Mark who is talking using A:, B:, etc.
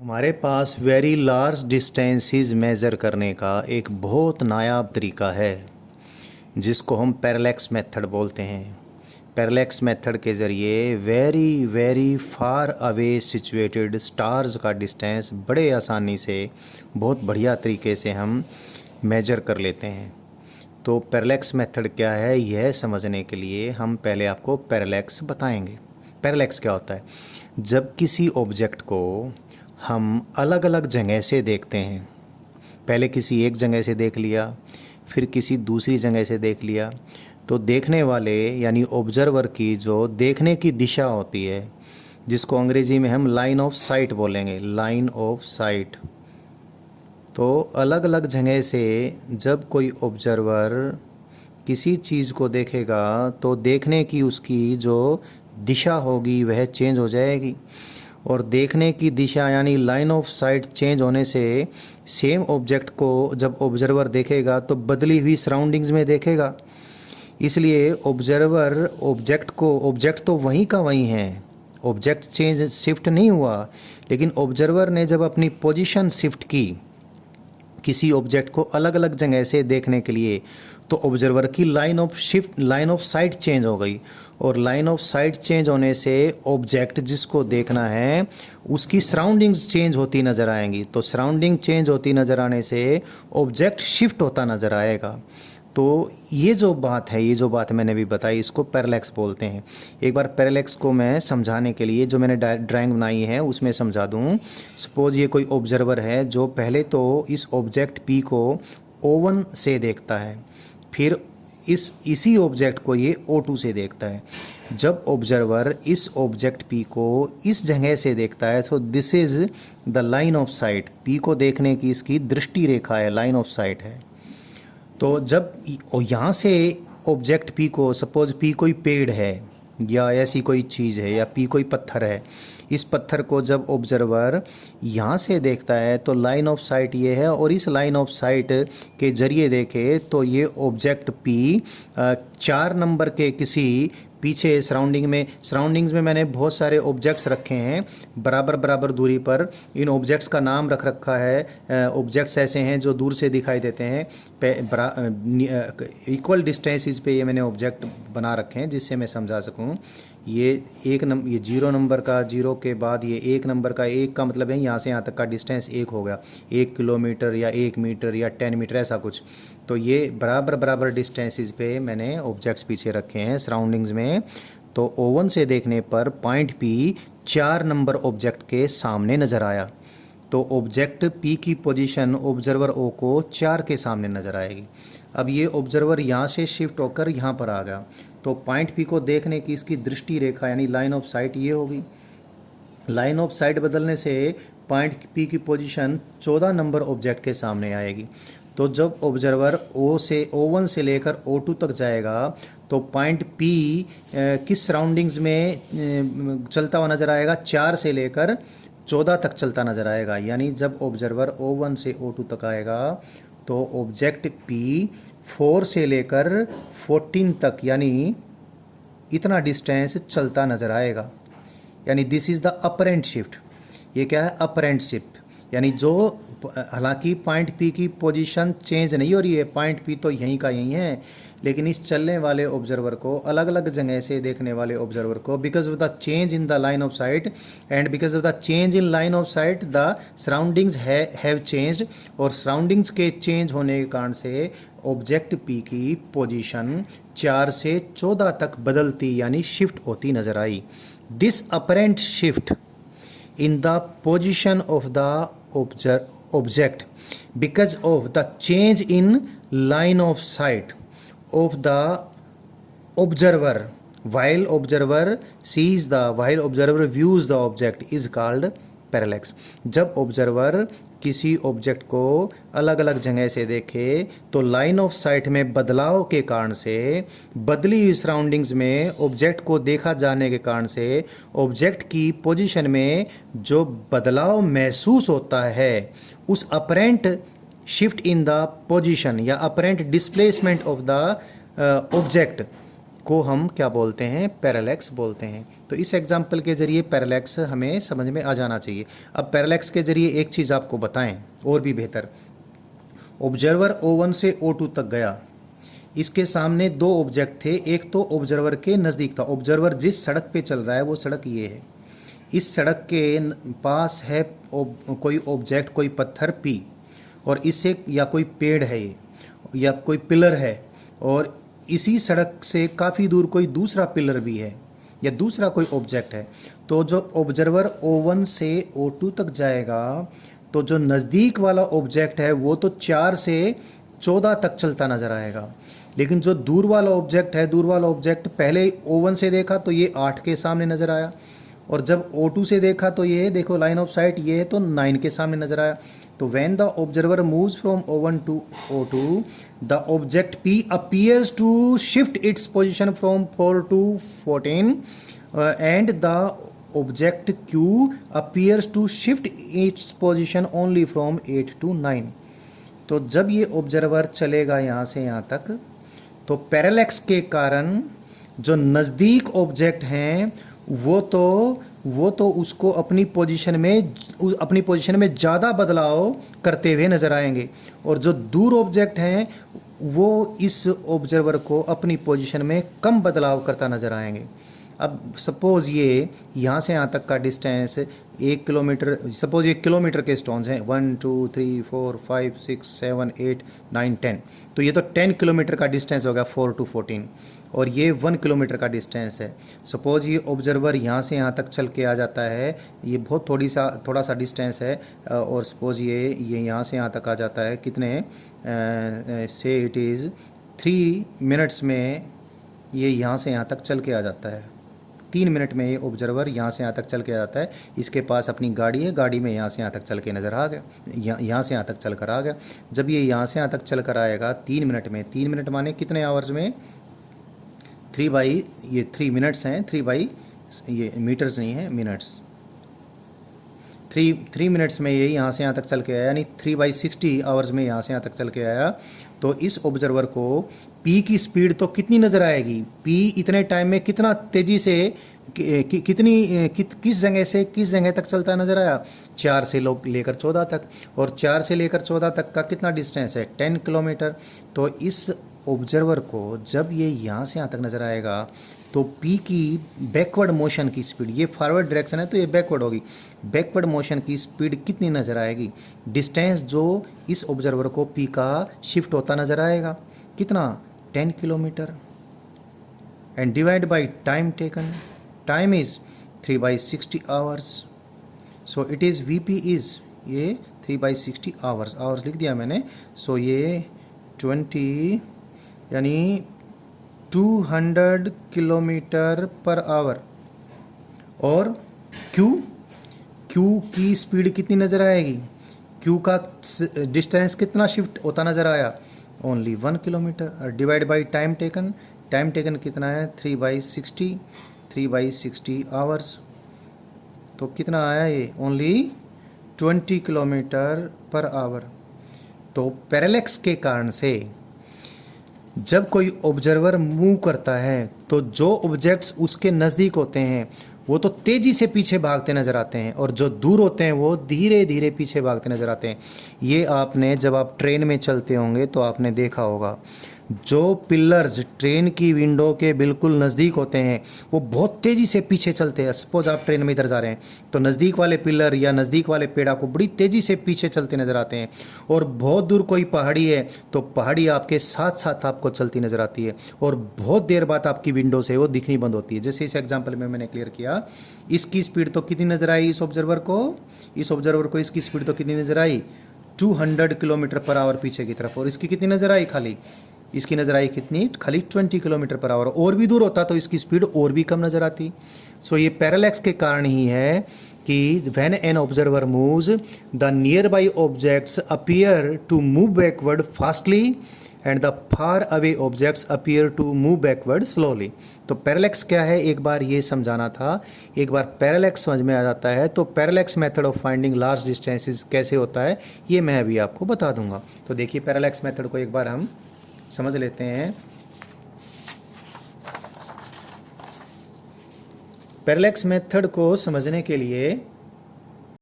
A: हमारे पास very large distances measure करने का एक बहुत नायाब तरीका है जिसको हम पैरेलैक्स मेथड बोलते हैं। पैरेलैक्स मेथड के ज़रिए very very far away situated stars का डिस्टेंस बड़े आसानी से बहुत बढ़िया तरीके से हम मेजर कर लेते हैं। तो पैरेलैक्स मेथड क्या है, यह समझने के लिए हम पहले आपको पैरेलैक्स बताएंगे। पैरेलैक्स क्या होता है? जब किसी ऑब्जेक्ट को हम अलग अलग जगह से देखते हैं, पहले किसी एक जगह से देख लिया, फिर किसी दूसरी जगह से देख लिया, तो देखने वाले यानी ऑब्जर्वर की जो देखने की दिशा होती है, जिसको अंग्रेज़ी में हम लाइन ऑफ साइट बोलेंगे, लाइन ऑफ साइट। तो अलग अलग जगह से जब कोई ऑब्जर्वर किसी चीज़ को देखेगा तो देखने की उसकी जो दिशा होगी वह चेंज हो जाएगी, और देखने की दिशा यानी लाइन ऑफ साइट चेंज होने से सेम ऑब्जेक्ट को जब ऑब्जर्वर देखेगा तो बदली हुई सराउंडिंग्स में देखेगा। इसलिए ऑब्जेक्ट तो वहीं का वहीं है, ऑब्जेक्ट चेंज शिफ्ट नहीं हुआ, लेकिन ऑब्जर्वर ने जब अपनी पोजीशन शिफ्ट की किसी ऑब्जेक्ट को अलग अलग जगह से देखने के लिए, तो ऑब्जर्वर की लाइन ऑफ साइट चेंज हो गई, और लाइन ऑफ साइट चेंज होने से ऑब्जेक्ट जिसको देखना है उसकी सराउंडिंग्स चेंज होती नज़र आएंगी। तो सराउंडिंग चेंज होती नज़र आने से ऑब्जेक्ट शिफ्ट होता नज़र आएगा। तो ये जो बात मैंने भी बताई, इसको पैरेलैक्स बोलते हैं। एक बार पैरेलैक्स को मैं समझाने के लिए जो मैंने ड्राइंग बनाई है उसमें समझा दूं। सपोज़ ये कोई ऑब्जर्वर है जो पहले तो इस ऑब्जेक्ट पी को O1 से देखता है, फिर इसी ऑब्जेक्ट को ये O2 से देखता है। जब ऑब्जर्वर इस ऑब्जेक्ट पी को इस जगह से देखता है तो this is the line of site. P को देखने की इसकी दृष्टि रेखा है, लाइन ऑफ साइट है। तो जब यहाँ से ऑब्जेक्ट पी को, सपोज पी कोई पेड़ है या ऐसी कोई चीज़ है, या पी कोई पत्थर है, इस पत्थर को जब ऑब्जर्वर यहाँ से देखता है तो लाइन ऑफ साइट ये है, और इस लाइन ऑफ साइट के ज़रिए देखे तो ये ऑब्जेक्ट पी 4 नंबर के किसी पीछे सराउंडिंग्स में मैंने बहुत सारे ऑब्जेक्ट्स रखे हैं बराबर बराबर दूरी पर। इन ऑब्जेक्ट्स का नाम रख रखा है, ऑब्जेक्ट्स ऐसे हैं जो दूर से दिखाई देते हैं, इक्वल डिस्टेंसेस पे ये मैंने ऑब्जेक्ट बना रखे हैं जिससे मैं समझा सकूं। ये ये 0 नंबर का, 0 के बाद ये 1 नंबर का, 1 का मतलब है यहाँ से यहाँ तक का डिस्टेंस 1 हो गया, 1 किलोमीटर या 1 मीटर या 10 मीटर ऐसा कुछ। तो ये बराबर बराबर डिस्टेंसेस पे मैंने ऑब्जेक्ट्स पीछे रखे हैं सराउंडिंग्स में। तो O1 से देखने पर पॉइंट P 4 नंबर ऑब्जेक्ट के सामने नज़र आया, तो ऑब्जेक्ट P की पोजीशन ऑब्जर्वर O को 4 के सामने नज़र आएगी। अब ये ऑब्जर्वर यहाँ से शिफ्ट होकर यहाँ पर आ गया, तो पॉइंट P को देखने की इसकी दृष्टि रेखा यानी लाइन ऑफ साइट ये होगी। लाइन ऑफ साइट बदलने से पॉइंट P की पोजीशन 14 नंबर ऑब्जेक्ट के सामने आएगी। तो जब ऑब्जर्वर O1 से लेकर O2 तक जाएगा तो पॉइंट P किस सराउंडिंग्स में चलता हुआ नज़र आएगा? 4 से लेकर 14 तक चलता नज़र आएगा। यानी जब ऑब्जर्वर O1 से O2 तक आएगा तो ऑब्जेक्ट P 4 से लेकर 14 तक यानी इतना डिस्टेंस चलता नज़र आएगा। यानी this is the apparent shift. ये क्या है? Apparent shift. यानी जो, हालांकि पॉइंट P की पोजीशन चेंज नहीं हो रही है, पॉइंट P तो यहीं का यहीं है, लेकिन इस चलने वाले ऑब्जर्वर को, अलग अलग जगह से देखने वाले ऑब्जर्वर को, because of the change in the line of site and because of the change in line of site the surroundings have changed, और सराउंडिंग्स के चेंज होने के कारण से ऑब्जेक्ट P की पोजीशन 4 से 14 तक बदलती यानी शिफ्ट होती नज़र आई। This apparent shift in the position of the object because of the change in line of sight of the observer while observer views the object is called parallax. जब observer किसी object को अलग अलग जगह से देखे तो लाइन ऑफ साइट में बदलाव के कारण से, बदली हुई सराउंडिंग्स में ऑब्जेक्ट को देखा जाने के कारण से ऑब्जेक्ट की पोजीशन में जो बदलाव महसूस होता है, उस apparent shift in the position या apparent displacement of the object को हम क्या बोलते हैं, पैरेलैक्स बोलते हैं। तो इस एग्जाम्पल के ज़रिए पैरेलैक्स हमें समझ में आ जाना चाहिए। अब पैरेलैक्स के ज़रिए एक चीज़ आपको बताएं और भी बेहतर। ऑब्जर्वर O1 से O2 तक गया, इसके सामने दो ऑब्जेक्ट थे, एक तो ऑब्जर्वर के नज़दीक था। ऑब्जर्वर जिस सड़क पे चल रहा है वो सड़क ये है, इस सड़क के पास है कोई ऑब्जेक्ट, कोई पत्थर P, और इससे या कोई पेड़ है ये, या कोई पिलर है, और इसी सड़क से काफ़ी दूर कोई दूसरा पिलर भी है या दूसरा कोई ऑब्जेक्ट है। तो जो ऑब्जर्वर O1 से O2 तक जाएगा तो जो नज़दीक वाला ऑब्जेक्ट है वो तो 4 से 14 तक चलता नज़र आएगा, लेकिन जो दूर वाला ऑब्जेक्ट है, दूर वाला ऑब्जेक्ट पहले O1 से देखा तो ये 8 के सामने नज़र आया, और जब O2 से देखा तो ये देखो लाइन ऑफ साइट ये है तो 9 के सामने नज़र आया। तो when the observer moves from O1 to O2, the object P appears to shift its position from 4 to 14, and the object Q appears to shift its position only from 8 to 9। तो जब ये ऑब्जर्वर चलेगा यहाँ से यहाँ तक, तो parallax के कारण जो नज़दीक ऑब्जेक्ट हैं वो तो उसको अपनी पोजीशन में ज़्यादा बदलाव करते हुए नज़र आएंगे, और जो दूर ऑब्जेक्ट हैं वो इस ऑब्जर्वर को अपनी पोजीशन में कम बदलाव करता नज़र आएंगे। अब सपोज़ ये यहाँ से यहाँ तक का डिस्टेंस 1 किलोमीटर, सपोज़ ये किलोमीटर के स्टोन्स हैं 1 2 3 4 5 6 7 8 9 10, तो ये तो 10 किलोमीटर का डिस्टेंस हो गया 4 to 14, और ये 1 किलोमीटर का डिस्टेंस है। सपोज़ ये ऑब्जर्वर यहाँ से यहाँ तक चल के आ जाता है, ये बहुत थोड़ा सा डिस्टेंस है, और सपोज़ ये यहाँ से यहाँ तक आ जाता है, कितने से इट इज़ 3 मिनट्स में ये यहाँ से यहाँ तक चल के आ जाता है। 3 मिनट में ये ऑब्जर्वर यहाँ से यहाँ तक चल के आ जाता है। इसके पास अपनी गाड़ी है, गाड़ी में यहाँ से यहाँ तक चल के नज़र आ गया, यहाँ से यहाँ तक चल कर आ गया। जब ये यहाँ से यहाँ तक चल कर आएगा 3 मिनट में, 3 मिनट माने कितने आवर्स में, 3 मिनट्स हैं, 3 ये मीटर्स नहीं है, मिनट्स। 3 मिनट्स में ये यहाँ से यहाँ तक चल के आया, यानी 3/60 आवर्स में यहाँ से यहाँ तक चल के आया। तो इस ऑब्जर्वर को P की स्पीड तो कितनी नज़र आएगी, P इतने टाइम में कितना तेज़ी से किस जगह से किस जगह तक चलता नज़र आया, 4 से लेकर 14 तक, और 4 से लेकर 14 तक का कितना डिस्टेंस है, 10 किलोमीटर। तो इस ऑब्जर्वर को जब ये यहाँ से यहाँ तक नज़र आएगा तो P की बैकवर्ड मोशन की स्पीड, ये फॉरवर्ड डायरेक्शन है तो ये बैकवर्ड होगी, बैकवर्ड मोशन की स्पीड कितनी नज़र आएगी, डिस्टेंस जो इस ऑब्जर्वर को P का शिफ्ट होता नज़र आएगा, कितना, 10 kilometre, and divide by time taken, time is 3/60 hours, so it is VP is ये 3/60 आवर्स लिख दिया मैंने। सो ये 20 यानी 200 किलोमीटर पर आवर, और Q की स्पीड कितनी नज़र आएगी, Q का डिस्टेंस कितना शिफ्ट होता नज़र आया, only 1 kilometre, divide by time taken कितना है, 3/60 आवर्स, तो कितना आया ये, ओनली 20 किलोमीटर पर आवर। तो पैरेलैक्स के कारण से जब कोई ऑब्जर्वर मूव करता है तो जो ऑब्जेक्ट्स उसके नज़दीक होते हैं वो तो तेज़ी से पीछे भागते नज़र आते हैं, और जो दूर होते हैं वो धीरे धीरे पीछे भागते नज़र आते हैं। ये आपने जब आप ट्रेन में चलते होंगे तो आपने देखा होगा, जो पिलर्स ट्रेन की विंडो के बिल्कुल नज़दीक होते हैं वो बहुत तेज़ी से पीछे चलते हैं। सपोज आप ट्रेन में इधर जा रहे हैं तो नज़दीक वाले पिलर या नज़दीक वाले पेड़ आपको बड़ी तेज़ी से पीछे चलते नज़र आते हैं, और बहुत दूर कोई पहाड़ी है तो पहाड़ी आपके साथ साथ आपको चलती नज़र आती है, और बहुत देर बाद आपकी विंडो से वो दिखनी बंद होती है। जैसे इस एग्जाम्पल में मैंने क्लियर किया, इसकी स्पीड तो कितनी नज़र आई इस ऑब्जर्वर को इसकी स्पीड तो कितनी नज़र आई, 200 किलोमीटर पर आवर पीछे की तरफ, और इसकी कितनी नज़र आई, खाली इसकी नज़र आई कितनी, खाली 20 किलोमीटर पर आवर। और भी दूर होता तो इसकी स्पीड और भी कम नज़र आती। सो ये पैरेलैक्स के कारण ही है कि when an observer moves the nearby objects appear to move backward fastly and the far away objects appear to move backward slowly. तो पैरेलैक्स क्या है, एक बार ये समझाना था। एक बार पैरेलैक्स समझ में आ जाता है तो parallax method of finding large distances कैसे होता है ये मैं अभी आपको बता दूंगा। तो देखिए पैरेलैक्स मेथड को एक बार हम समझ लेते हैं। पैरेलैक्स मेथड को समझने के लिए